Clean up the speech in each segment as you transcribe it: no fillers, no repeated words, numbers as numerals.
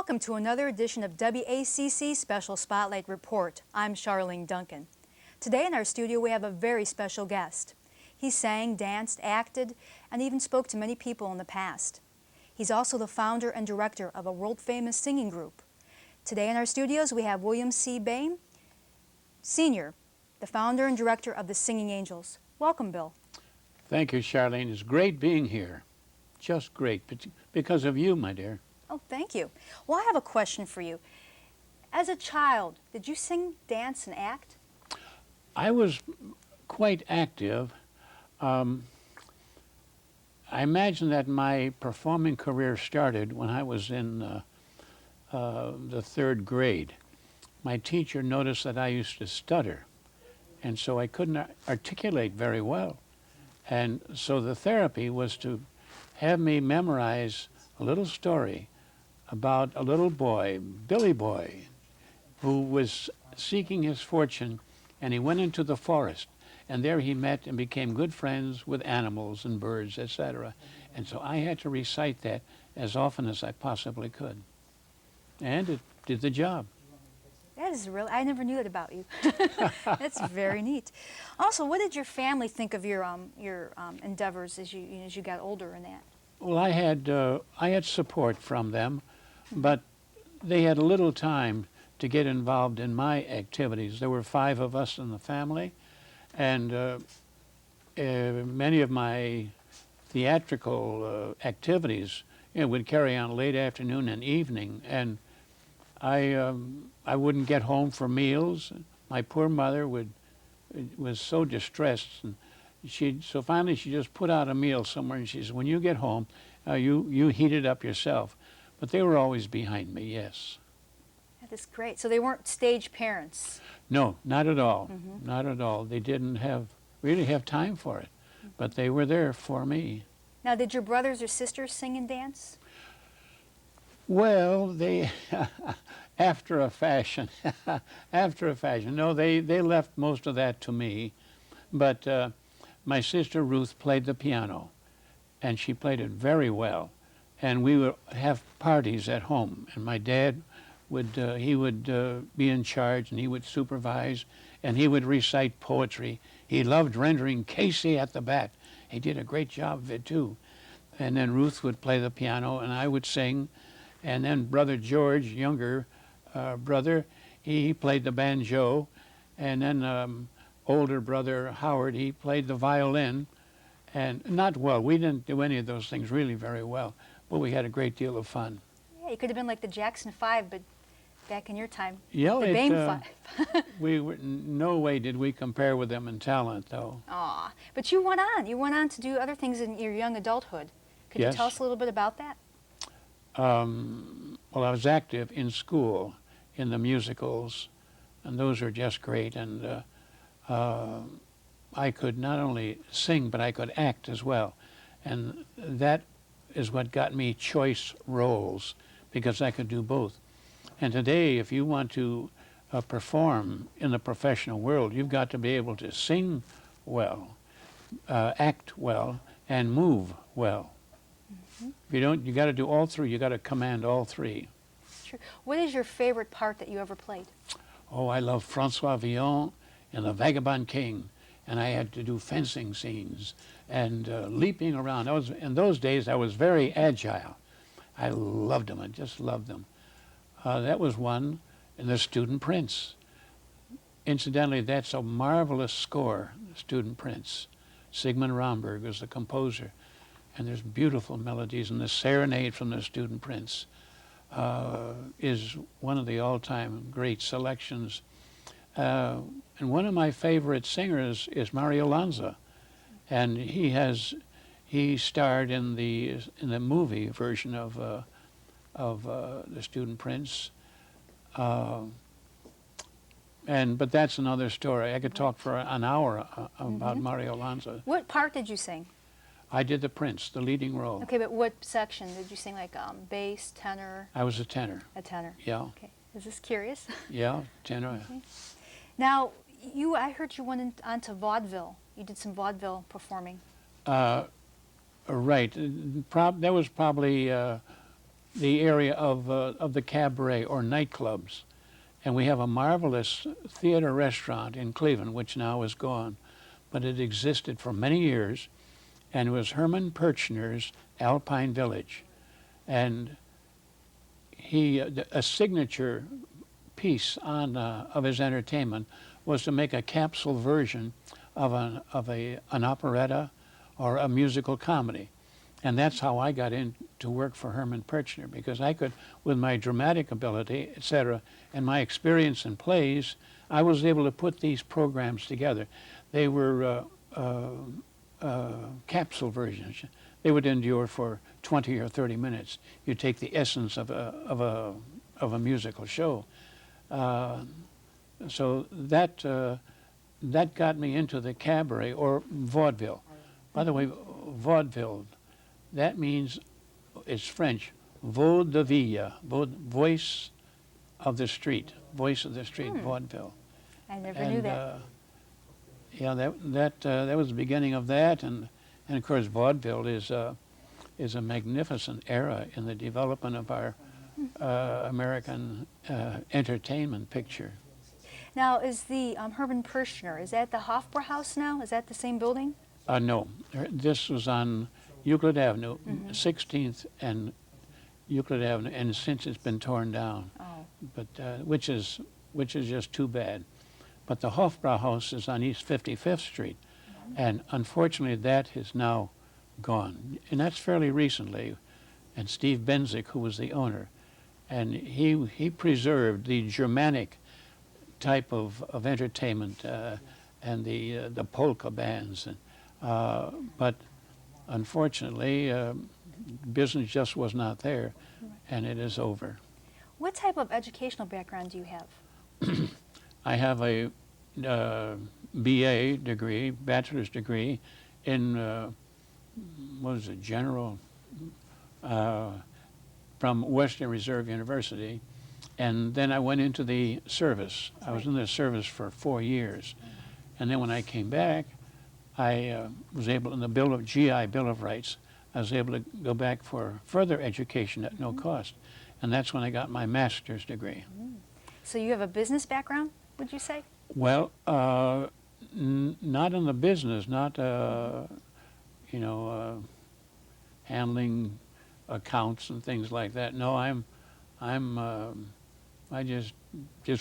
Welcome to another edition of WACC Special Spotlight Report. I'm Charlene Duncan. Today in our studio we have a very special guest. He sang, danced, acted, and even spoke to many people in the past. He's also the founder and director of a world-famous singing group. Today in our studios we have William C. Boehm, Sr., the founder and director of the Singing Angels. Welcome, Bill. Thank you, Charlene. It's great being here. Just great, because of you, my dear. Oh, thank you. Well, I have a question for you. As a child, did you sing, dance, and act? I was quite active. I imagine that my performing career started when I was in the third grade. My teacher noticed that I used to stutter, and so I couldn't articulate very well. And so the therapy was to have me memorize a little story about a little boy, Billy Boy, who was seeking his fortune, and he went into the forest, and there he met and became good friends with animals and birds, etc. And so I had to recite that as often as I possibly could. And it did the job. That is really, I never knew that about you. That's very neat. Also, what did your family think of your endeavors as you got older in that? Well, I had support from them, but they had little time to get involved in my activities. There were 5 of us in the family, and many of my theatrical activities would carry on late afternoon and evening, and I wouldn't get home for meals. My poor mother was so distressed, and so finally she just put out a meal somewhere, and she said, "When you get home, you heat it up yourself." But they were always behind me, yes. That is great. So they weren't stage parents? No, not at all. Not at all. They didn't really have time for it, but they were there for me. Now, did your brothers or sisters sing and dance? Well, they, after a fashion, after a fashion. No, they left most of that to me, but my sister Ruth played the piano, and she played it very well. And we would have parties at home, and my dad would be in charge, and he would supervise, and he would recite poetry. He loved rendering Casey at the bat. He did a great job of it too. And then Ruth would play the piano, and I would sing. And then Brother George, younger brother, he played the banjo. And then older brother Howard, he played the violin. And not well. We didn't do any of those things really very well, but we had a great deal of fun. Yeah, you could have been like the Jackson 5, but back in your time, yeah, the Boehm 5. No way did we compare with them in talent, though. Aw, but you went on. You went on to do other things in your young adulthood. Could Yes. you tell us a little bit about that? Well, I was active in school in the musicals, and those are just great. And I could not only sing, but I could act as well. And that is what got me choice roles, because I could do both. And today, if you want to perform in the professional world, you've got to be able to sing well, act well, and move well. If you don't, you got to do all 3. You got to command all 3. Sure. What is your favorite part that you ever played? Oh, I love Francois Villon in The Vagabond King, and I had to do fencing scenes and leaping around. In those days, I was very agile. I loved them. I just loved them. That was one in The Student Prince. Incidentally, that's a marvelous score, The Student Prince. Sigmund Romberg was the composer. And there's beautiful melodies, and the Serenade from The Student Prince is one of the all-time great selections. And one of my favorite singers is Mario Lanza, and he starred in the movie version of The Student Prince. But that's another story. I could talk for an hour about Mario Lanza. What part did you sing? I did the Prince, the leading role. Okay, but what section? Did you sing like bass, tenor? I was a tenor. A tenor. Yeah. Okay. Is this curious? Yeah, tenor. Okay. Now, I heard you went on to vaudeville. You did some vaudeville performing. Right. That was probably the area of the cabaret or nightclubs. And we have a marvelous theater restaurant in Cleveland, which now is gone, but it existed for many years, and it was Herman Perchner's Alpine Village. And a signature piece of his entertainment was to make a capsule version of an operetta or a musical comedy. And that's how I got in to work for Herman Perchner, because I could, with my dramatic ability, etc., and my experience in plays, I was able to put these programs together. They were capsule versions. They would endure for 20 or 30 minutes. You take the essence of a musical show. So that got me into the cabaret or vaudeville. By the way, vaudeville, that means, it's French, vaudeville, voice of the street, vaudeville. I never knew that. Yeah, that was the beginning of that, and of course vaudeville is a magnificent era in the development of our American entertainment picture. Now, is the Herman Perchner, is that the Hofbrauhaus now? Is that the same building? No, this was on Euclid Avenue, 16th and Euclid Avenue, and since it's been torn down, but which is just too bad. But the Hofbrauhaus is on East 55th Street, and unfortunately that is now gone, and that's fairly recently. And Steve Benzik, who was the owner, and he preserved the Germanic type of entertainment and the polka bands, but unfortunately business just was not there, and it is over. What type of educational background do you have? I have a BA degree, bachelor's degree in what is it, general, from Western Reserve University, and then I went into the service. I was in the service for 4 years, and then when I came back, I was able, in the GI Bill of Rights, I was able to go back for further education at no cost, and that's when I got my master's degree. So you have a business background, would you say? Well, not in the business, not handling accounts and things like that. No, I just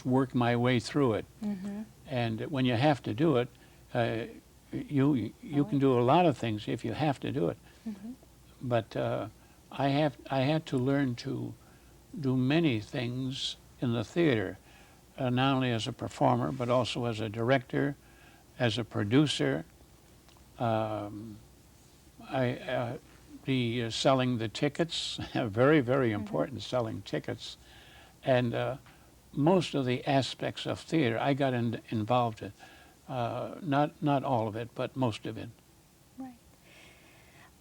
work my way through it. And when you have to do it, you can do a lot of things if you have to do it. But I had to learn to do many things in the theater, not only as a performer, but also as a director, as a producer. Selling the tickets, very, very important, selling tickets. And most of the aspects of theater I got involved in. Not all of it, but most of it. Right.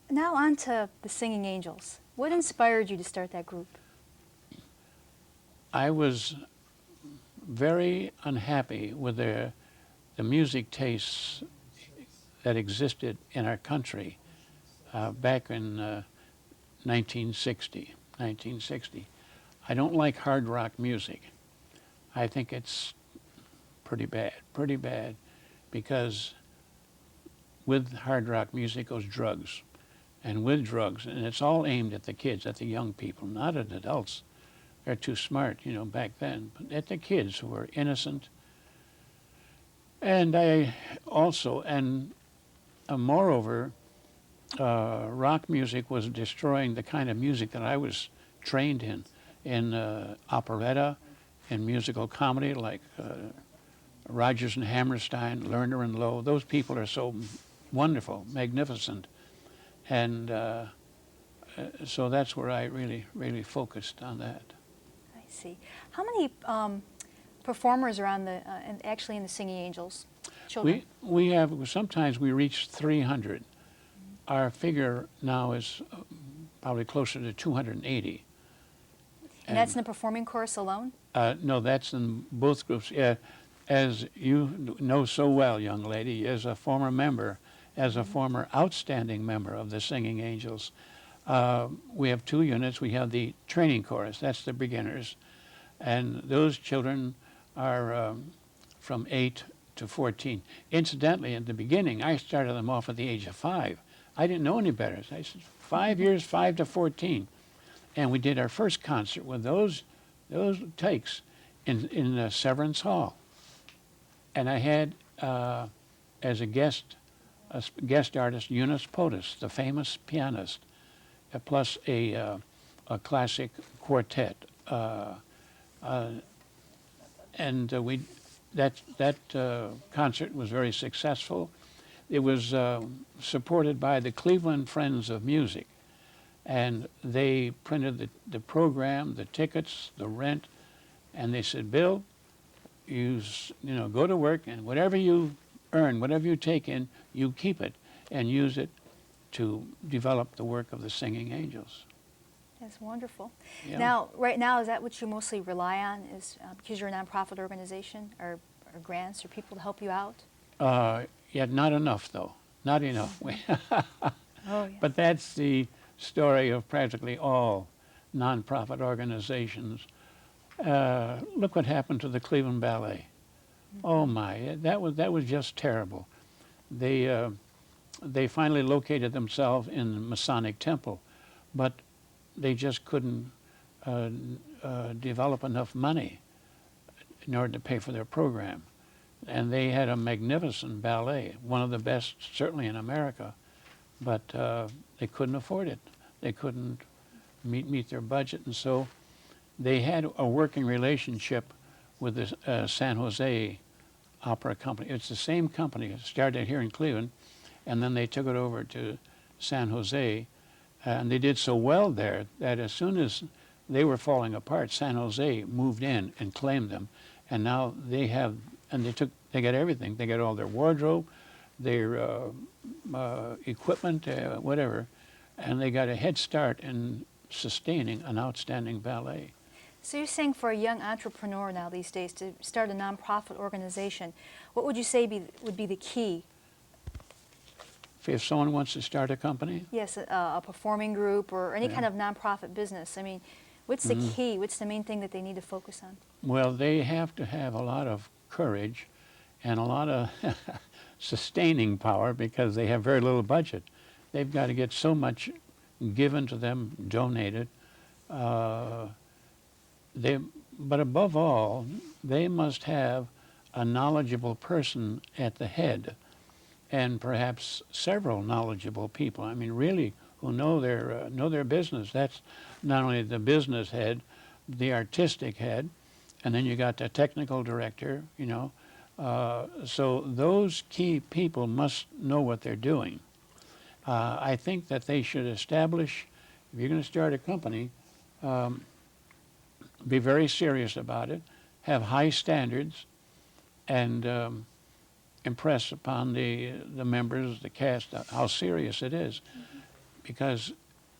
Now on to the Singing Angels. What inspired you to start that group? I was very unhappy with the music tastes that existed in our country back in 1960. I don't like hard rock music. I think it's pretty bad, because with hard rock music goes drugs, and with drugs, and it's all aimed at the kids, at the young people, not at adults. They're too smart, back then, but at the kids who were innocent. And I also, moreover, rock music was destroying the kind of music that I was trained in operetta, in musical comedy, like Rodgers and Hammerstein, Lerner and Loewe. Those people are so wonderful, magnificent, and so that's where I really focused on that. I see. How many performers are on actually in the Singing Angels? Children? We have, sometimes we reach 300. Our figure now is probably closer to 280. And that's in the performing chorus alone? No, that's in both groups. As you know so well, young lady, as a former outstanding member of the Singing Angels, We have two units. We have the training chorus, that's the beginners, and those children are from 8 to 14. Incidentally, in the beginning, I started them off at the age of 5. I didn't know any better. So I said, 5 years, 5 to 14. And we did our first concert with those takes in Severance Hall. And I had as a guest artist Eunice Potus, the famous pianist, plus a classic quartet. And that concert was very successful. It was supported by the Cleveland Friends of Music, and they printed the program, the tickets, the rent, and they said, Bill, you go to work, and whatever you earn, whatever you take in, you keep it and use it to develop the work of the Singing Angels. That's wonderful. Yeah. Now, right now, is that what you mostly rely on, is because you're a nonprofit organization, or grants or people to help you out? Yeah, not enough, though. Not enough. Oh, yeah. But that's the story of practically all nonprofit organizations. Look what happened to the Cleveland Ballet. Oh my, that was just terrible. They finally located themselves in the Masonic Temple, but they just couldn't develop enough money in order to pay for their program. And they had a magnificent ballet, one of the best certainly in America, but they couldn't afford it. They couldn't meet their budget, and so they had a working relationship with the San Jose Opera Company. It's the same company. It started here in Cleveland, and then they took it over to San Jose, and they did so well there that as soon as they were falling apart, San Jose moved in and claimed them, and now they have, and they got everything. They got all their wardrobe, their equipment, whatever, and they got a head start in sustaining an outstanding ballet. So you're saying for a young entrepreneur now these days to start a nonprofit organization, what would you say would be the key? If someone wants to start a company? Yes, a performing group or any kind of nonprofit business. I mean, what's the key? What's the main thing that they need to focus on? Well, they have to have a lot of courage and a lot of sustaining power because they have very little budget. They've got to get so much given to them, donated. But above all, they must have a knowledgeable person at the head, and perhaps several knowledgeable people. I mean, really, who know their business. That's not only the business head, the artistic head, and then you got the technical director. So those key people must know what they're doing. I think that they should establish, if you're going to start a company, be very serious about it, have high standards, and impress upon the members, the cast, how serious it is. Because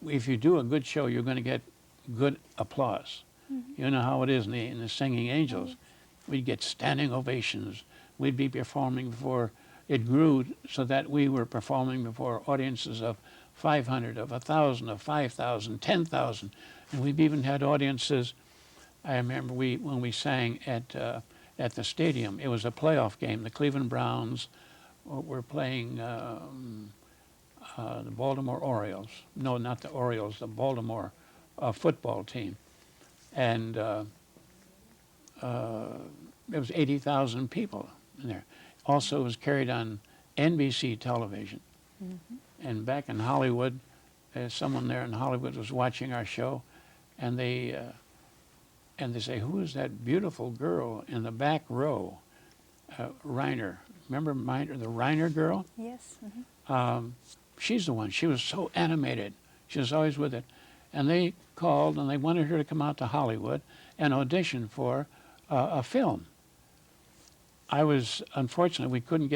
if you do a good show, you're going to get good applause. You know how it is in the Singing Angels. We'd get standing ovations. We'd be performing before, it grew so that we were performing before audiences of 500, of 1,000, of 5,000, 10,000. And we've even had audiences. I remember when we sang at the stadium. It was a playoff game. The Cleveland Browns were playing the Baltimore Orioles. No, not the Orioles, the Baltimore football team. And there was 80,000 people in there. Also, it was carried on NBC television. And back in Hollywood, someone there in Hollywood was watching our show, and they say, who is that beautiful girl in the back row? Reiner. Remember the Reiner girl? Yes. She's the one. She was so animated. She was always with it. And they called, and they wanted her to come out to Hollywood and audition for a film. Unfortunately, we couldn't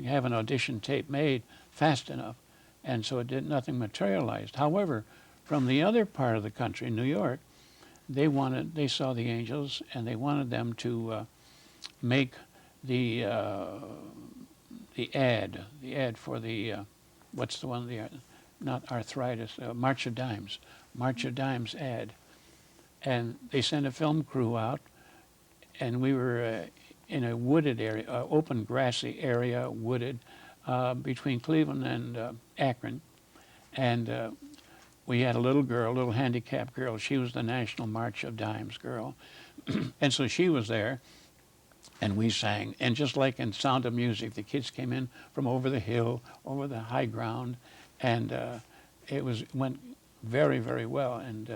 have an audition tape made fast enough, and so nothing materialized. However, from the other part of the country, New York, they saw the Angels, and they wanted them to make the ad for the what's the one, not arthritis, March of Dimes, March of Dimes ad. And they sent a film crew out, and we were in a wooded area, open grassy area, wooded, between Cleveland and Akron. And we had a little girl, a little handicapped girl. She was the National March of Dimes girl. And so she was there, and we sang. And just like in Sound of Music, the kids came in from over the hill, over the high ground, and went very, very well. And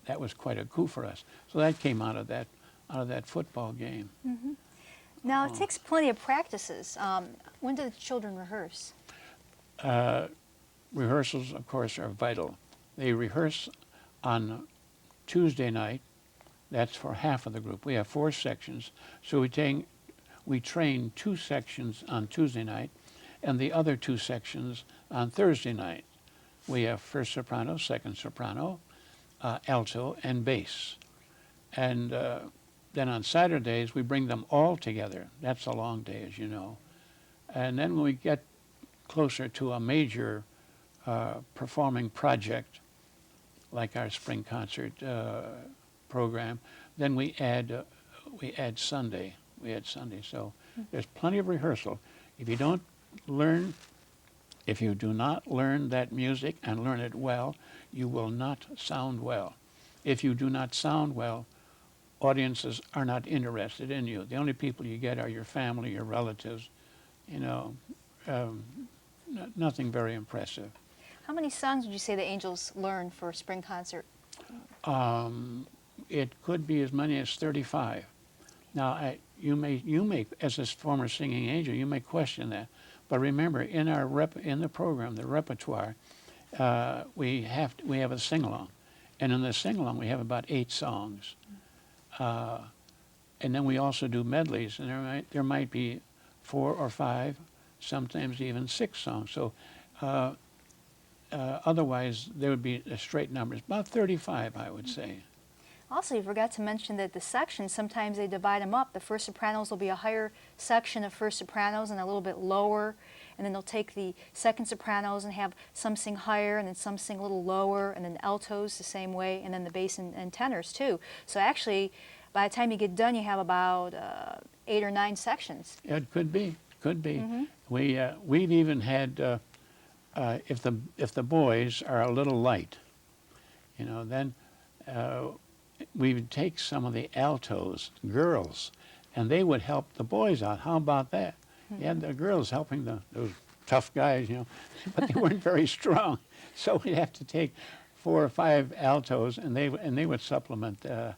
that was quite a coup for us. So that came out of that football game. Mm-hmm. Now, it takes plenty of practices. When do the children rehearse? Rehearsals, of course, are vital. They rehearse on Tuesday night. That's for half of the group. We have 4 sections, so we train 2 sections on Tuesday night, and the other 2 sections on Thursday night. We have first soprano, second soprano, alto, and bass. And then on Saturdays, we bring them all together. That's a long day, as you know. And then when we get closer to a major performing project, like our spring concert program, then we add Sunday. So there's plenty of rehearsal. If you do not learn that music and learn it well, you will not sound well. If you do not sound well, audiences are not interested in you. The only people you get are your family, your relatives. Nothing very impressive. How many songs would you say the Angels learn for a spring concert? It could be as many as 35. Now, you may, as a former singing angel, you may question that, but remember, in the program, the repertoire, we have a sing-along, and in the sing-along we have about 8 songs, and then we also do medleys, and there might be 4 or 5, sometimes even 6 songs. So. Otherwise, there would be straight numbers, about 35, I would say. Also, you forgot to mention that the sections, sometimes they divide them up. The first sopranos will be a higher section of first sopranos and a little bit lower, and then they'll take the second sopranos and have some sing higher and then some sing a little lower, and then altos the same way, and then the bass and tenors too. So actually, by the time you get done, you have about 8 or 9 sections. Yeah, it could be. Mm-hmm. We've even had. If the boys are a little light, then we would take some of the altos, girls, and they would help the boys out. How about that? Mm-hmm. You had the girls helping those tough guys, but they weren't very strong. So we'd have to take 4 or 5 altos, and they would supplement the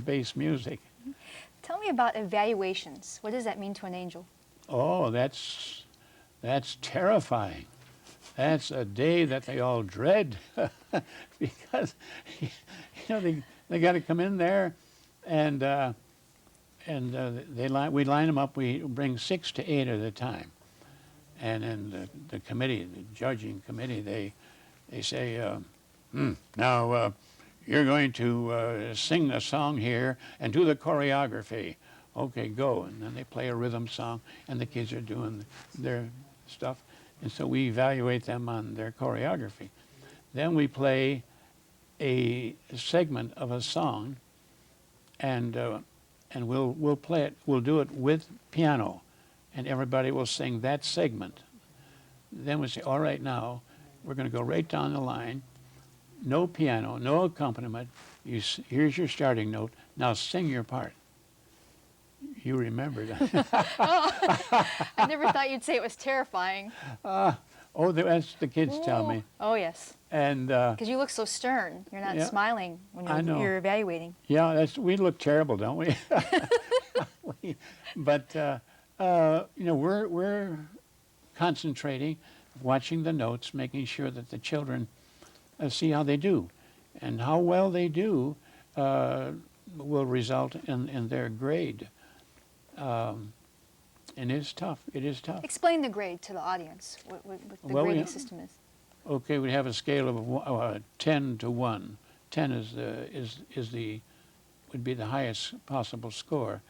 bass music. Tell me about evaluations. What does that mean to an angel? Oh, that's terrifying. That's a day that they all dread because they got to come in there, and we line them up. We bring 6 to 8 at a time, and then the committee, the judging committee, they say, now you're going to sing a song here and do the choreography. Okay, go. And then they play a rhythm song, and the kids are doing their stuff. And so we evaluate them on their choreography. Then we play a segment of a song, and we'll play it. We'll do it with piano, and everybody will sing that segment. Then we say, all right, now we're going to go right down the line. No piano, no accompaniment. Here's your starting note. Now sing your part. You remember that. I never thought you'd say it was terrifying. That's the kids tell me. Oh, yes. And because you look so stern. You're not smiling when you're evaluating. Yeah, we look terrible, don't we? But we're concentrating, watching the notes, making sure that the children see how they do, and how well they do will result in their grade. And it's tough. It is tough. Explain the grade to the audience, what the grading system is. Okay, we have a scale of 10 to 1. 10 would be the highest possible score.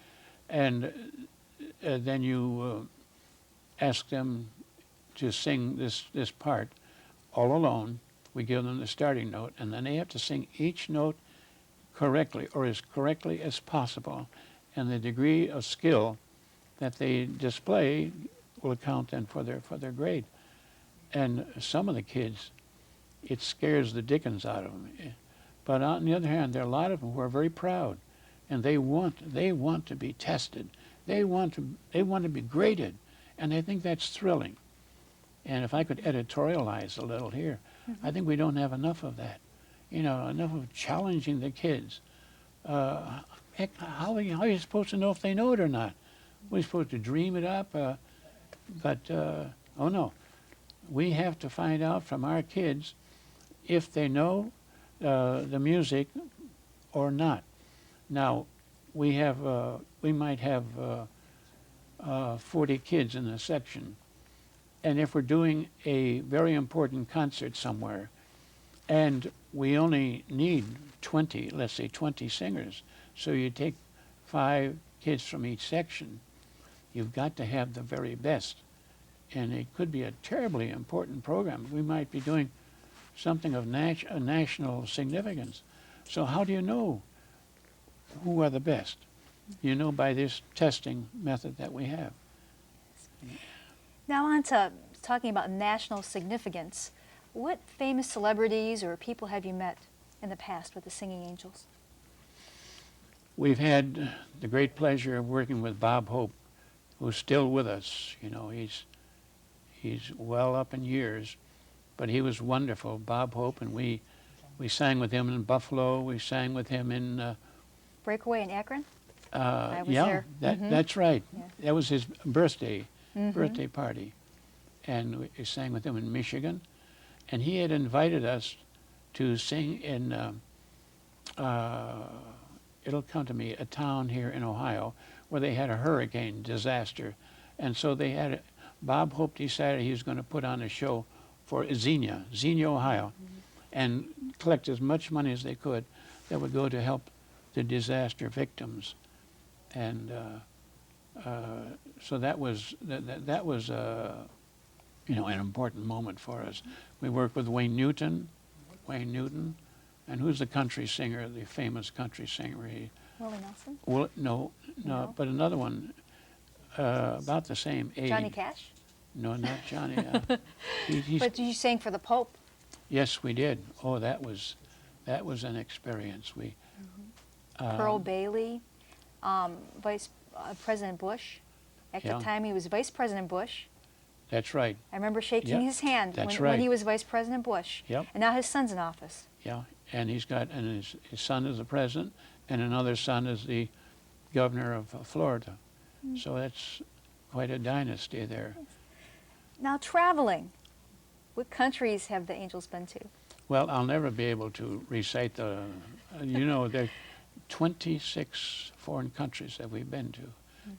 And then you ask them to sing this part all alone. We give them the starting note, and then they have to sing each note correctly, or as correctly as possible. And the degree of skill that they display will count then for their grade. And some of the kids, it scares the dickens out of them. But on the other hand, there are a lot of them who are very proud, and they want to be tested. They want to be graded, and they think that's thrilling. And if I could editorialize a little here, I think we don't have enough of that. You know, enough of challenging the kids. Heck, how are you supposed to know if they know it or not? We're supposed to dream it up, oh no. We have to find out from our kids if they know the music or not. Now, we might have 40 kids in a section, and if we're doing a very important concert somewhere, and we only need 20, let's say 20 singers, so you take 5 kids from each section, you've got to have the very best. And it could be a terribly important program. We might be doing something of national significance. So how do you know who are the best? You know by this testing method that we have. Now on to talking about national significance. What famous celebrities or people have you met in the past with the Singing Angels? We've had the great pleasure of working with Bob Hope, who's still with us. You know, he's well up in years, but he was wonderful, Bob Hope, and we sang with him in Buffalo. We sang with him in Breakaway in Akron? I was there. That's right. Yeah. That was his birthday party, and we sang with him in Michigan, and he had invited us to sing in it'll come to me, a town here in Ohio where they had a hurricane disaster, and so they had Bob Hope decided he was going to put on a show for Xenia, Ohio, and collect as much money as they could that would go to help the disaster victims. And so that was you know, an important moment for us. We worked with Wayne Newton, and who's the country singer, the famous country singer? Willie Nelson? Well, no, but another one about the same age. Johnny Cash? No, not Johnny. But you sang for the Pope? Yes, we did. Oh, that was an experience. We Pearl Bailey, Vice President Bush. At the time, he was Vice President Bush. That's right. I remember shaking his hand when he was Vice President Bush. Yep. And now his son's in office. Yeah, and his son is the president, and another son is the governor of Florida. So that's quite a dynasty there. Now traveling, what countries have the Angels been to? Well, I'll never be able to recite the, you know, there are 26 foreign countries that we've been to.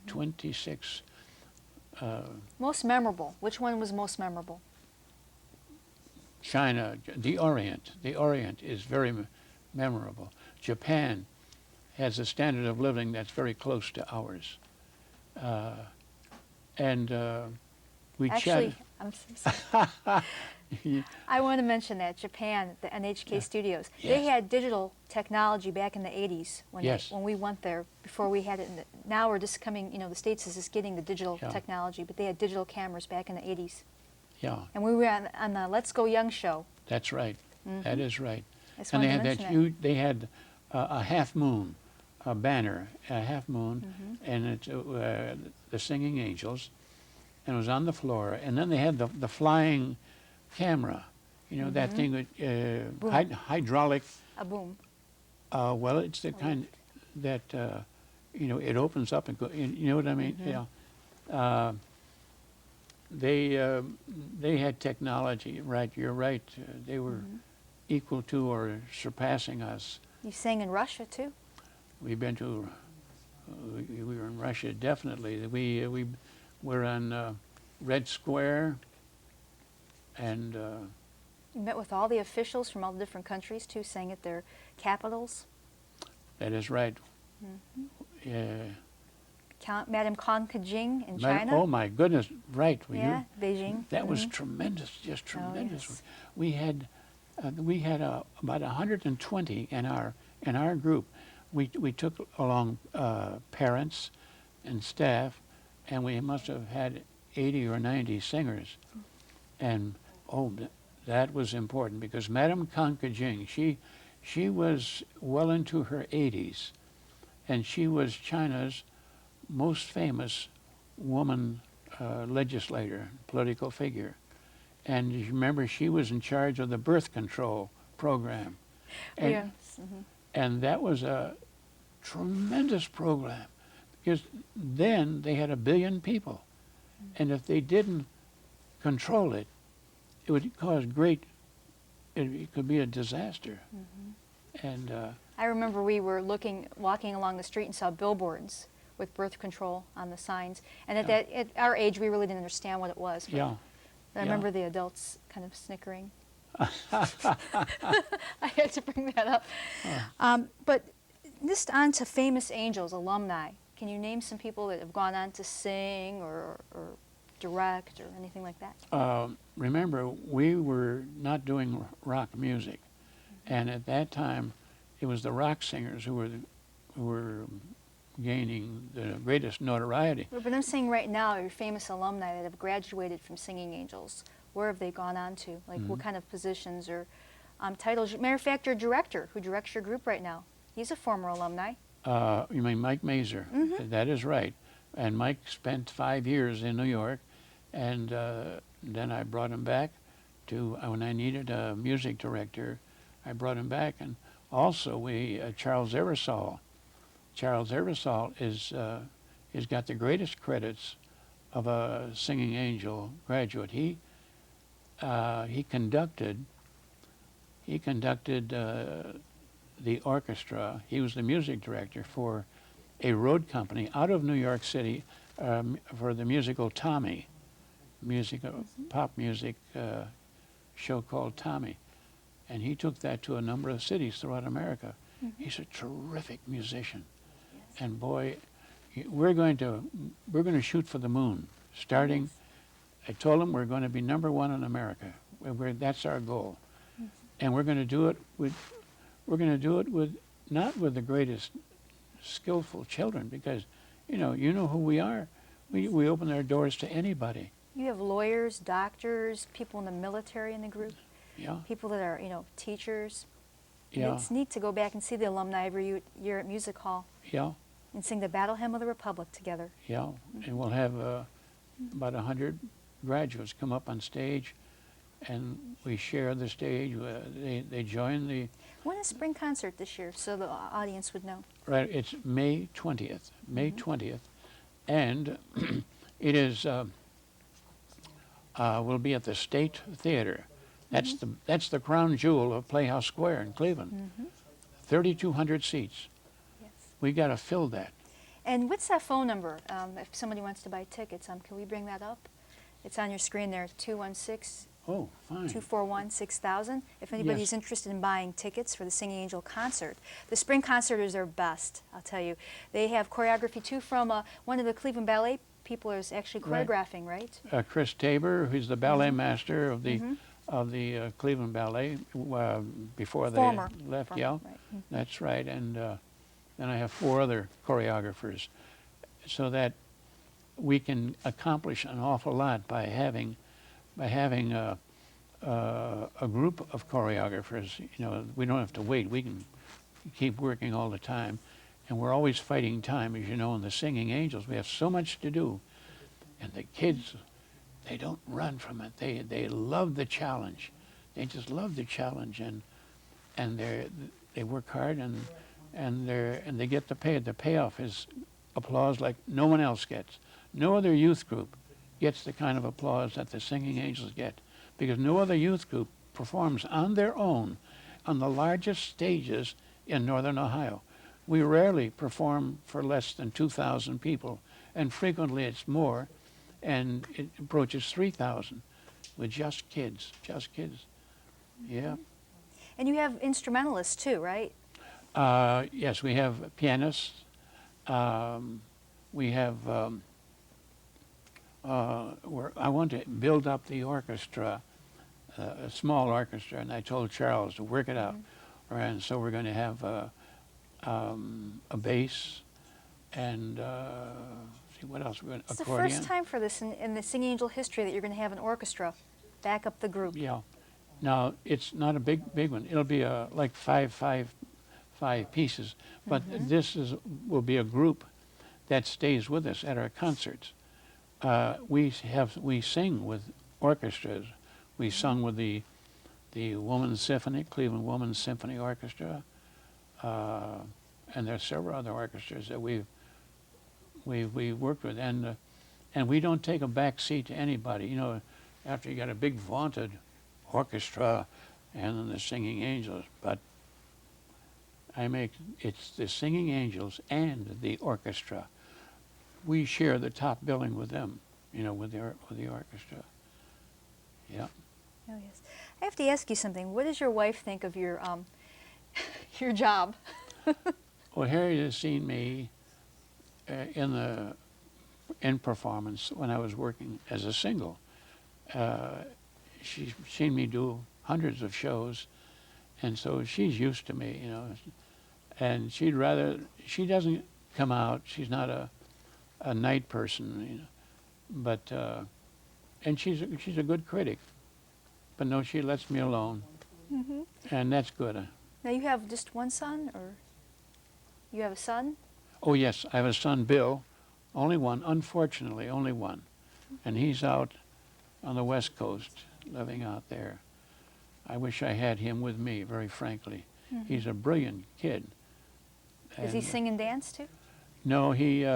26. Most memorable. Which one was most memorable? China, the Orient is very memorable. Japan has a standard of living that's very close to ours. We Actually, chatted. I'm so sorry. I want to mention that Japan, the NHK studios, they had digital technology back in the 80s when we went there. Before we had it, now we're just coming. You know, the States is just getting the digital technology, but they had digital cameras back in the 80s. Yeah. And we were on the Let's Go Young show. That's right. That is right. And they had that huge. They had a half moon, a banner, a half moon, and it's the Singing Angels, and it was on the floor. And then they had the flying camera, you know, that thing with hydraulic. A boom. Well, it's the kind that you know, it opens up and go. You know what I mean? Yeah. They had technology, right? You're right. They were equal to or surpassing us. You sang in Russia too? We've been to. We were in Russia definitely. We were on Red Square, and you met with all the officials from all the different countries too. Sang at their capitals. That is right. Madame Kang-Jing in Madam, China. oh my goodness, right. Yeah, Beijing. That was tremendous, just Oh, tremendous. yes. We had about 120 in our group. We took along parents and staff, and we must have had 80 or 90 singers. And that was important because Madame Kang-Jing, she was well into her 80s, and she was China's most famous woman legislator, political figure. And you remember, she was in charge of the birth control program. And, Yes. and that was a tremendous program because then they had 1 billion people. And if they didn't control it, it would cause it could be a disaster. And I remember we were walking along the street and saw billboards with birth control on the signs. And at our age, we really didn't understand what it was. But yeah. I remember the adults kind of snickering. I had to bring that up. But just on to famous angels, alumni. Can you name some people that have gone on to sing or direct or anything like that? Remember, we were not doing rock music, and at that time, it was the rock singers who were gaining the greatest notoriety. But I'm saying right now, your famous alumni that have graduated from Singing Angels, where have they gone on to? Like what kind of positions or titles? Matter of fact, your director, who directs your group right now, he's a former alumni. You mean Mike Mazer? That is right. And Mike spent 5 years in New York, and then I brought him back when I needed a music director. I brought him back, and also Charles Aerosol. Charles Aerosol is got the greatest credits of a Singing Angel graduate. He conducted the orchestra. He was the music director for a road company out of New York City for the musical Tommy, pop music show called Tommy, and he took that to a number of cities throughout America. He's a terrific musician, and boy, we're going to shoot for the moon. Starting, I told him we're going to be #1 in America. That's our goal, and we're going to do it with not with the greatest skillful children, because you know who we are. We open our doors to anybody. You have lawyers, doctors, people in the military in the group. Yeah. People that are, teachers. Yeah. It's neat to go back and see the alumni every year at Music Hall Yeah. and sing the Battle Hymn of the Republic together. Yeah. And we'll have about 100 graduates come up on stage, and we share the stage. They join the. When is spring concert this year, so the audience would know? Right. It's May 20th. May 20th, and it is. Will be at the State Theater. That's the crown jewel of Playhouse Square in Cleveland. 3,200 seats. Yes. We got to fill that. And what's that phone number if somebody wants to buy tickets? Can we bring that up? It's on your screen there, 216. Oh, fine. 241-6000. If anybody's interested in buying tickets for the Singing Angel concert. The spring concert is their best, I'll tell you. They have choreography too from one of the Cleveland Ballet people is actually choreographing, right? Chris Tabor, who's the ballet master of the Cleveland Ballet before they left. Right. That's right. And then I have 4 other choreographers, so that we can accomplish an awful lot by having a group of choreographers. We don't have to wait. We can keep working all the time, and we're always fighting time, as you know. In the Singing Angels, we have so much to do, and the kids, they don't run from it. They love the challenge. They just love the challenge, and they work hard, and they get the pay. The payoff is applause like no one else gets. No other youth group gets the kind of applause that the Singing Angels get, because no other youth group performs on their own on the largest stages in Northern Ohio. We rarely perform for less than 2,000 people, and frequently it's more, and it approaches 3,000 with just kids. Yeah. And you have instrumentalists too, right? Yes, we have pianists, we have, I want to build up the orchestra, a small orchestra, and I told Charles to work it out. And so we're going to have a bass and see what else we're going to, It's the accordion. first time for this in the Singing Angel history that you're going to have an orchestra back up the group. Yeah. Now, it's not a big one. It'll be like five pieces, but this will be a group that stays with us at our concerts. We sing with orchestras. We sung with the Women's Symphony, Cleveland Women's Symphony Orchestra, and there's several other orchestras that we've worked with, and we don't take a back seat to anybody. You know, after you got a big vaunted orchestra and then the Singing Angels, but it's the Singing Angels and the orchestra. We share the top billing with them, you know, with the orchestra. Yeah. Oh yes. I have to ask you something. What does your wife think of your your job? Well, Harriet has seen me in performance when I was working as a single. She's seen me do hundreds of shows, and so she's used to me, you know. And she doesn't come out. She's not a night person, you know. But and she's a good critic. But no, she lets me alone, and that's good. Now you have just one son, or you have a son? Oh yes, I have a son, Bill. Only one, unfortunately, only one, and he's out on the West Coast, living out there. I wish I had him with me, very frankly. He's a brilliant kid. Does he And, sing and dance too? No, he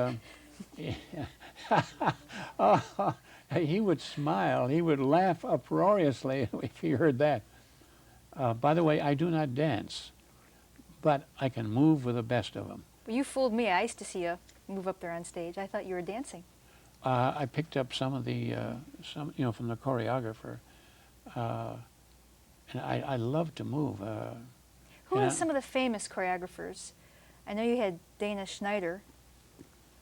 he would smile. He would laugh uproariously if he heard that. By the way, I do not dance, but I can move with the best of them. Well, you fooled me. I used to see you move up there on stage. I thought you were dancing. I picked up some of the you know, from the choreographer, and I love to move. Who and are some of the famous choreographers? I know you had Dana Schneider.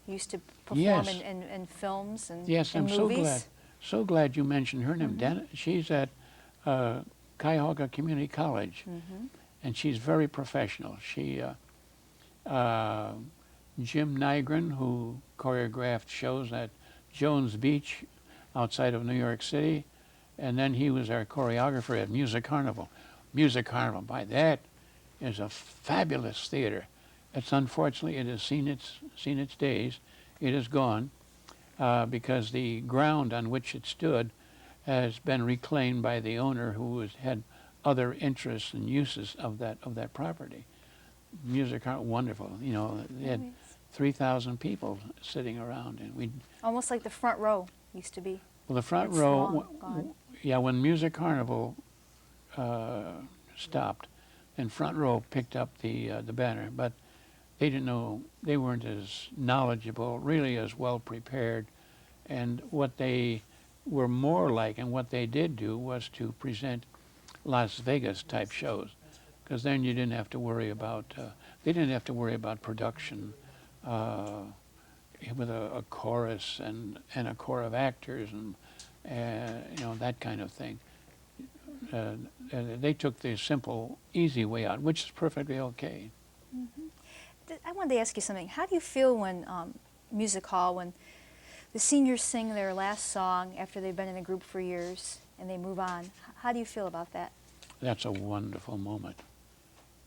He used to perform Yes. in films and Yes, in I'm movies. so glad you mentioned her name. Dana, she's at Cuyahoga Community College, and she's very professional. She Jim Nygren, who choreographed shows at Jones Beach outside of New York City, and then he was our choreographer at Music Carnival. Music Carnival, by that, is a fabulous theater. It's unfortunately, it has seen its days. It is gone because the ground on which it stood has been reclaimed by the owner, who had other interests and uses of that property. Music Carnival, wonderful. You know, they had 3,000 people sitting around, and we. Almost like the front row used to be. Well, the front It's row, long gone. yeah, when Music Carnival stopped, then front row picked up the banner, but they didn't know, they weren't as knowledgeable, really as well prepared, and what they were more like, and what they did do, was to present Las Vegas type shows, because then you didn't have to worry about, they didn't have to worry about production with a chorus and a corps of actors and you know, that kind of thing. They took the simple, easy way out, which is perfectly okay. I wanted to ask you something. How do you feel when music hall, when the seniors sing their last song after they've been in a group for years and they move on? How do you feel about that? That's a wonderful moment.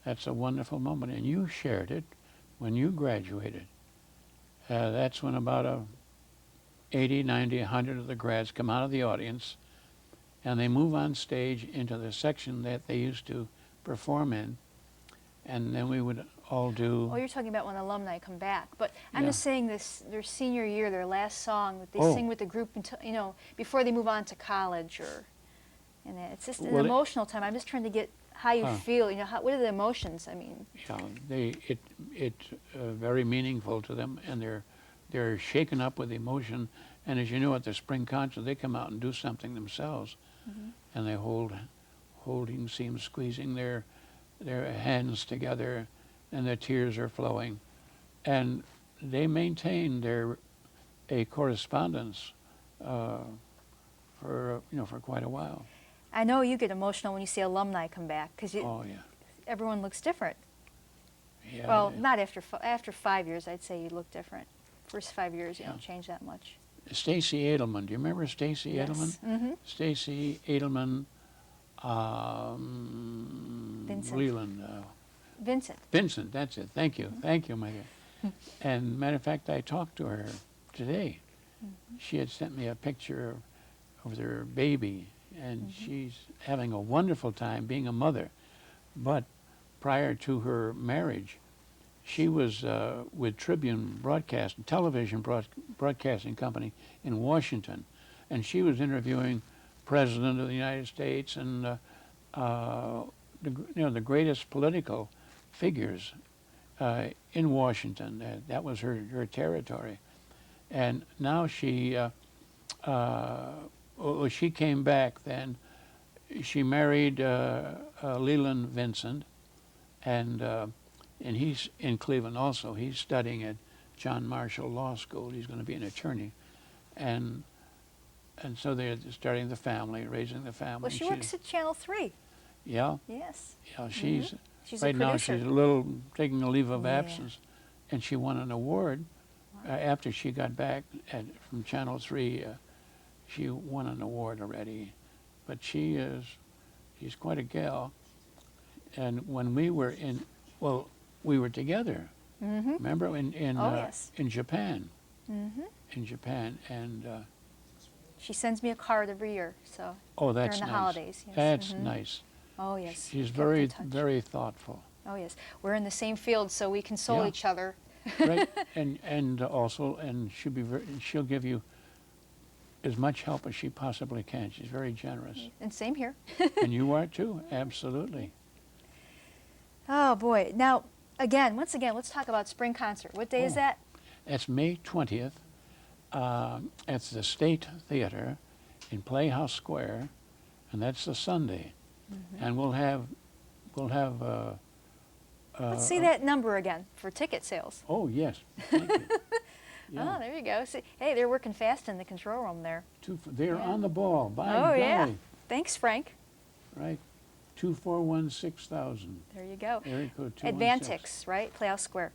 That's a wonderful moment, and you shared it when you graduated. That's when about 80, 90, 100 of the grads come out of the audience, and they move on stage into the section that they used to perform in, and then we would all do. Oh, you're talking about when alumni come back, but I'm Yeah. just saying their senior year, their last song that they Oh. sing with the group until, you know, before they move on to college, or, and it's just an Well, emotional time. I'm just trying to get how you feel. You know, what are the emotions? I mean, Yeah, it's very meaningful to them, and they're shaken up with emotion. And as you know, at the spring concert, they come out and do something themselves, and they holding, seem squeezing their hands together, and their tears are flowing, and they maintained a correspondence for quite a while. I know you get emotional when you see alumni come back because Oh yeah, everyone looks different. yeah. Well, not after 5 years, I'd say you look different. First 5 years, you Yeah. don't change that much. Stacy Edelman. Do you remember Stacy Edelman? Yes. Mm-hmm. Stacy Edelman. Vincent. Leland. Vincent. Vincent. That's it. Thank you. Thank you, Megan. And matter of fact, I talked to her today. She had sent me a picture of their baby, and she's having a wonderful time being a mother. But prior to her marriage, she was with Tribune Television Broadcasting Company in Washington, and she was interviewing President of the United States and the greatest political figures in Washington. That was her territory, and now she came back. Then she married Leland Vincent, and he's in Cleveland also. He's studying at John Marshall Law School. He's going to be an attorney, and so they're starting the family, raising the family. Well, she works at Channel 3. Yeah. Yes. Yeah, she's She's right a now. producer. She's a little taking a leave of Yeah. absence, and she won an award after she got back from Channel 3. She won an award already, but she's quite a gal. And when we were we were together. Mm-hmm. Remember in Yes. in Japan. Mm-hmm. In Japan, and She sends me a card every year, so that's during the nice. holidays. Yes. That's Mhm. nice. Oh yes. She's Kept very in touch. very thoughtful. Oh yes. We're in the same field, so we console Yeah. each other. Right, and also, she'll give you as much help as she possibly can. She's very generous, And same here. and you are too. Absolutely. Oh boy. Now, once again, let's talk about spring concert. What day is Oh. that? That's May 20th. At the State Theater in Playhouse Square, and that's a Sunday. And we'll have. Let's see that number again for ticket sales. Oh yes. Thank you. Yeah. Oh, there you go. See, hey, they're working fast in the control room there. They're Yeah. on the ball. By Oh golly. yeah. Thanks, Frank. Right. 241-6000. There you go. Area code 216. Advantix, right? Playhouse Square.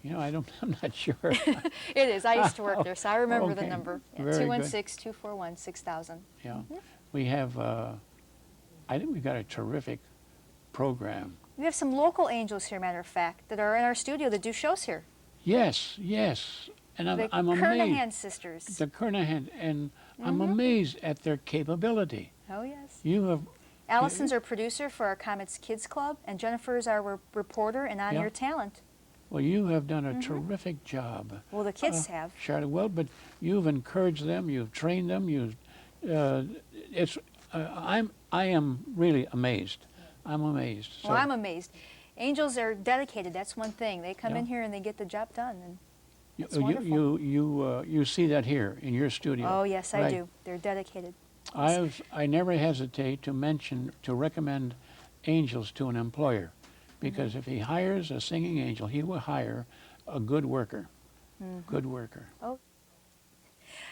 You know, I'm not sure. It is. I used to work there, so I remember the Okay. number. Very good. 216-241-6000. Yeah. We have, I think we've got a terrific program. We have some local angels here, matter of fact, that are in our studio that do shows here. Yes, yes. And The I'm amazed. Kernahan sisters. The Kernahan, and I'm amazed at their capability. Oh, yes. You have, Allison's our producer for our Comets Kids Club, and Jennifer's our reporter and on-air Yeah. talent. well, you have done a terrific job. Well, the kids have. Charlotte, well, but you've encouraged them, you've trained them, I am really amazed. I'm amazed. Well, I'm amazed. Angels are dedicated. That's one thing. They come Yeah. in here and they get the job done. And it's you, wonderful. you see that here in your studio. Oh, yes, I Right. do. They're dedicated. I never hesitate to recommend angels to an employer, because if he hires a singing angel, he will hire a good worker. Good worker.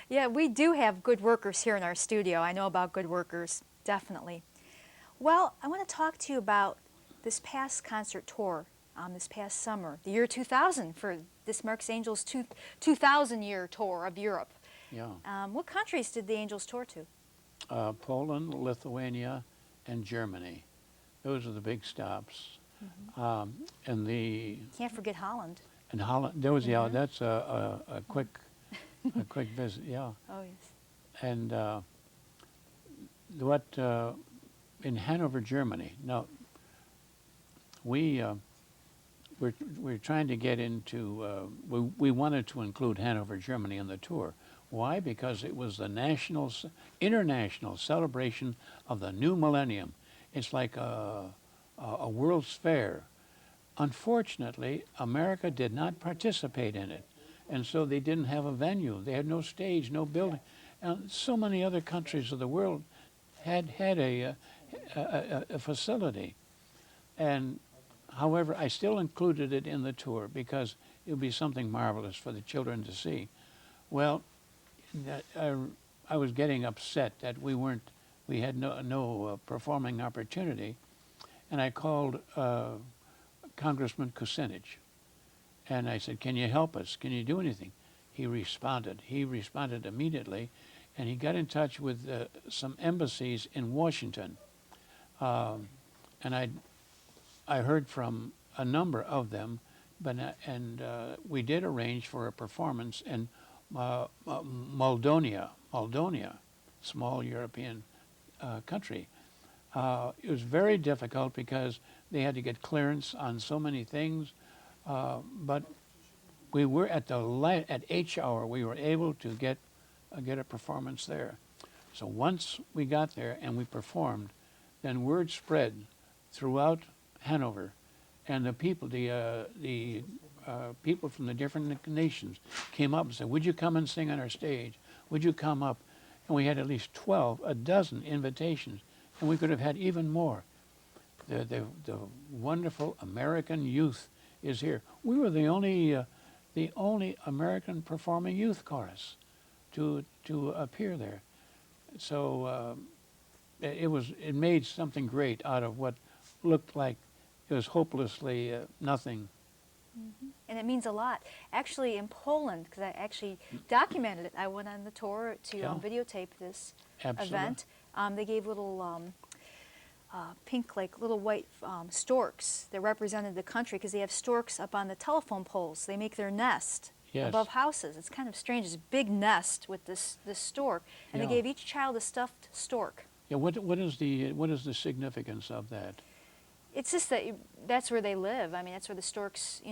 Yeah, we do have good workers here in our studio. I know about good workers, definitely. Well, I want to talk to you about this past concert tour this past summer, the year 2000, for this Marks Angels 2000-year tour of Europe. Yeah. What countries did the Angels tour to? Poland, Lithuania, and Germany. Those are the big stops. And Can't forget Holland. Holland. There was that's a quick visit. Yeah. Oh, yes. And in Hanover, Germany. Now we're trying to get into. We wanted to include Hanover, Germany in the tour. Why? Because it was the international celebration of the new millennium. It's like a World's Fair. Unfortunately, America did not participate in it, and so they didn't have a venue. They had no stage, no building. And so many other countries of the world had a facility. And However, I still included it in the tour because it would be something marvelous for the children to see. Well, I was getting upset that we had no performing opportunity, and I called Congressman Kucinich, and I said, "Can you help us? Can you do anything?" He responded. He responded immediately, and he got in touch with some embassies in Washington, and I heard from a number of them, we did arrange for a performance in Moldonia, small European country. It was very difficult because they had to get clearance on so many things, but we were at H hour. We were able to get a performance there. So once we got there and we performed, then word spread throughout Hanover, and the people from the different nations came up and said, "Would you come and sing on our stage? Would you come up?" And we had at least a dozen invitations, and we could have had even more. The wonderful American youth is here. We were the only American performing youth chorus to appear there. So it made something great out of what looked like it was hopelessly nothing. Mm-hmm. And it means a lot. Actually, in Poland, because I actually documented it, I went on the tour to videotape this event. They gave little pink, like little white storks that represented the country, because they have storks up on the telephone poles. They make their nest above houses. It's kind of strange. It's a big nest with this stork, and they gave each child a stuffed stork. Yeah. What is the significance of that? It's just that that's where they live. I mean, that's where the storks,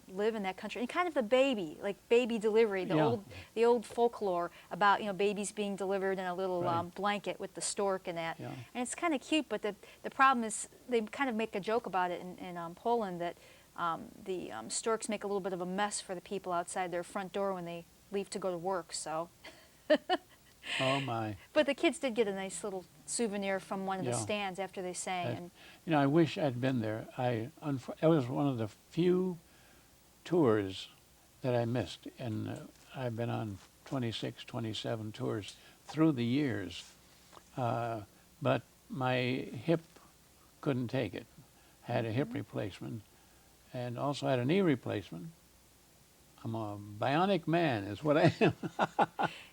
live in that country. And kind of the baby, like baby delivery, the old folklore about, babies being delivered in a little blanket with the stork and that. Yeah. And it's kind of cute, but the problem is they kind of make a joke about it in Poland that the storks make a little bit of a mess for the people outside their front door when they leave to go to work. So. Oh my! But the kids did get a nice little souvenir from one of the stands after they sang. I wish I'd been there. It was one of the few tours that I missed, and I've been on 26, 27 tours through the years, but my hip couldn't take it. Had a hip replacement, and also had a knee replacement. I'm a bionic man, is what I am.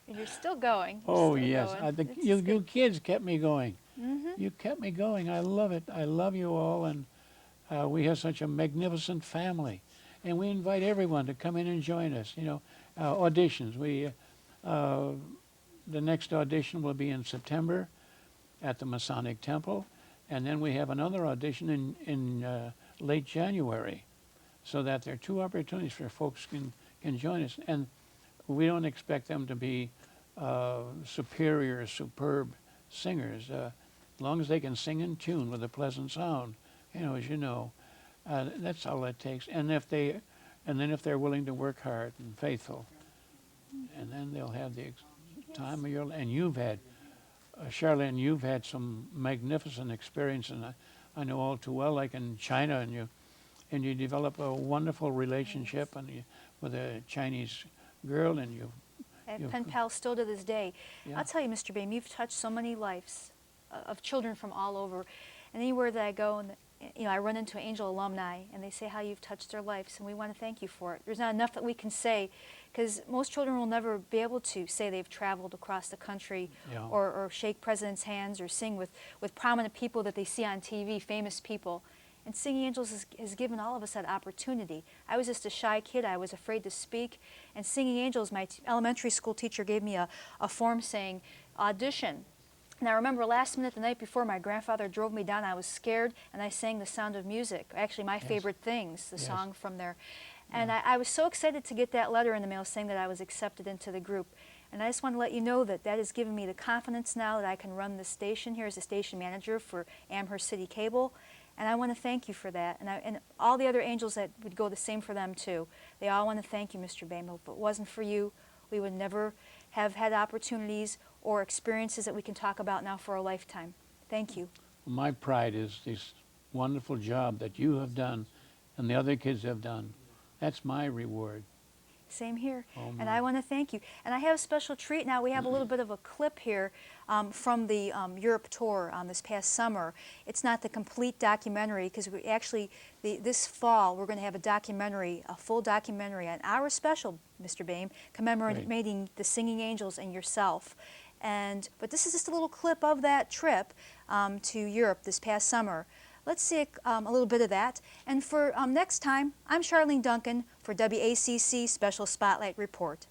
And you're still going. Yes. Going. I think you kids kept me going. Mm-hmm. You kept me going. I love it. I love you all, and we have such a magnificent family, and we invite everyone to come in and join us. Auditions. The next audition will be in September at the Masonic Temple, and then we have another audition in late January, so that there are two opportunities for folks can join us. And we don't expect them to be superior, superb singers. As long as they can sing in tune with a pleasant sound, as you know, that's all it takes. And if they're willing to work hard and faithful, and then they'll have the time of your life. And you've had, Charlene, you've had some magnificent experience, and I know all too well, like in China, and you develop a wonderful relationship with a Chinese girl, and pen pals still to this day. Yeah. I'll tell you, Mr. Boehm, you've touched so many lives of children from all over. And anywhere that I go, and I run into Angel alumni, and they say how you've touched their lives, and we want to thank you for it. There's not enough that we can say, because most children will never be able to say they've traveled across the country, or shake presidents' hands, or sing with prominent people that they see on TV, famous people. And Singing Angels has given all of us that opportunity. I was just a shy kid. I was afraid to speak. And Singing Angels, my elementary school teacher gave me a form saying, audition. And I remember last minute, the night before, my grandfather drove me down. I was scared, and I sang The Sound of Music, actually my favorite things, the song from there. And I was so excited to get that letter in the mail saying that I was accepted into the group. And I just want to let you know that has given me the confidence now that I can run this station here as a station manager for Amherst City Cable. And I want to thank you for that. And all the other angels that would go the same for them too. They all want to thank you, Mr. Boehm. If it wasn't for you, we would never have had opportunities or experiences that we can talk about now for a lifetime. Thank you. My pride is this wonderful job that you have done and the other kids have done. That's my reward. Same here. Oh, And my. I want to thank you. And I have a special treat now. We have a little bit of a clip here from the Europe tour this past summer. It's not the complete documentary because we actually, this fall, we're going to have a documentary, a full documentary, an hour special, Mr. Boehm, commemorating the Singing Angels and yourself. But this is just a little clip of that trip to Europe this past summer. Let's see a little bit of that. And for next time, I'm Charlene Duncan for WACC Special Spotlight Report.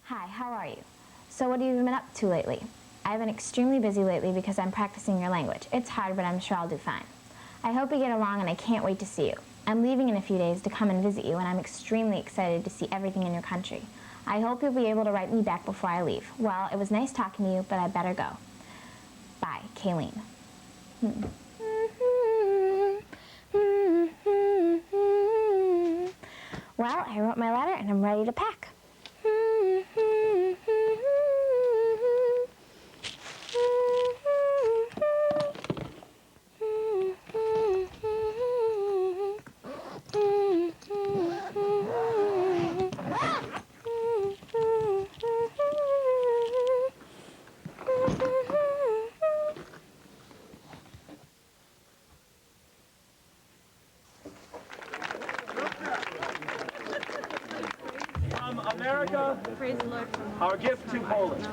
Hi, how are you? So what have you been up to lately? I've been extremely busy lately because I'm practicing your language. It's hard, but I'm sure I'll do fine. I hope we get along and I can't wait to see you. I'm leaving in a few days to come and visit you and I'm extremely excited to see everything in your country. I hope you'll be able to write me back before I leave. Well, it was nice talking to you, but I better go. Bye, Kayleen. Well, I wrote my letter and I'm ready to pack. From America, praise the Lord, our gift to Poland.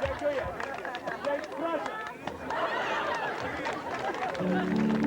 Dziękuję. Dziękuję.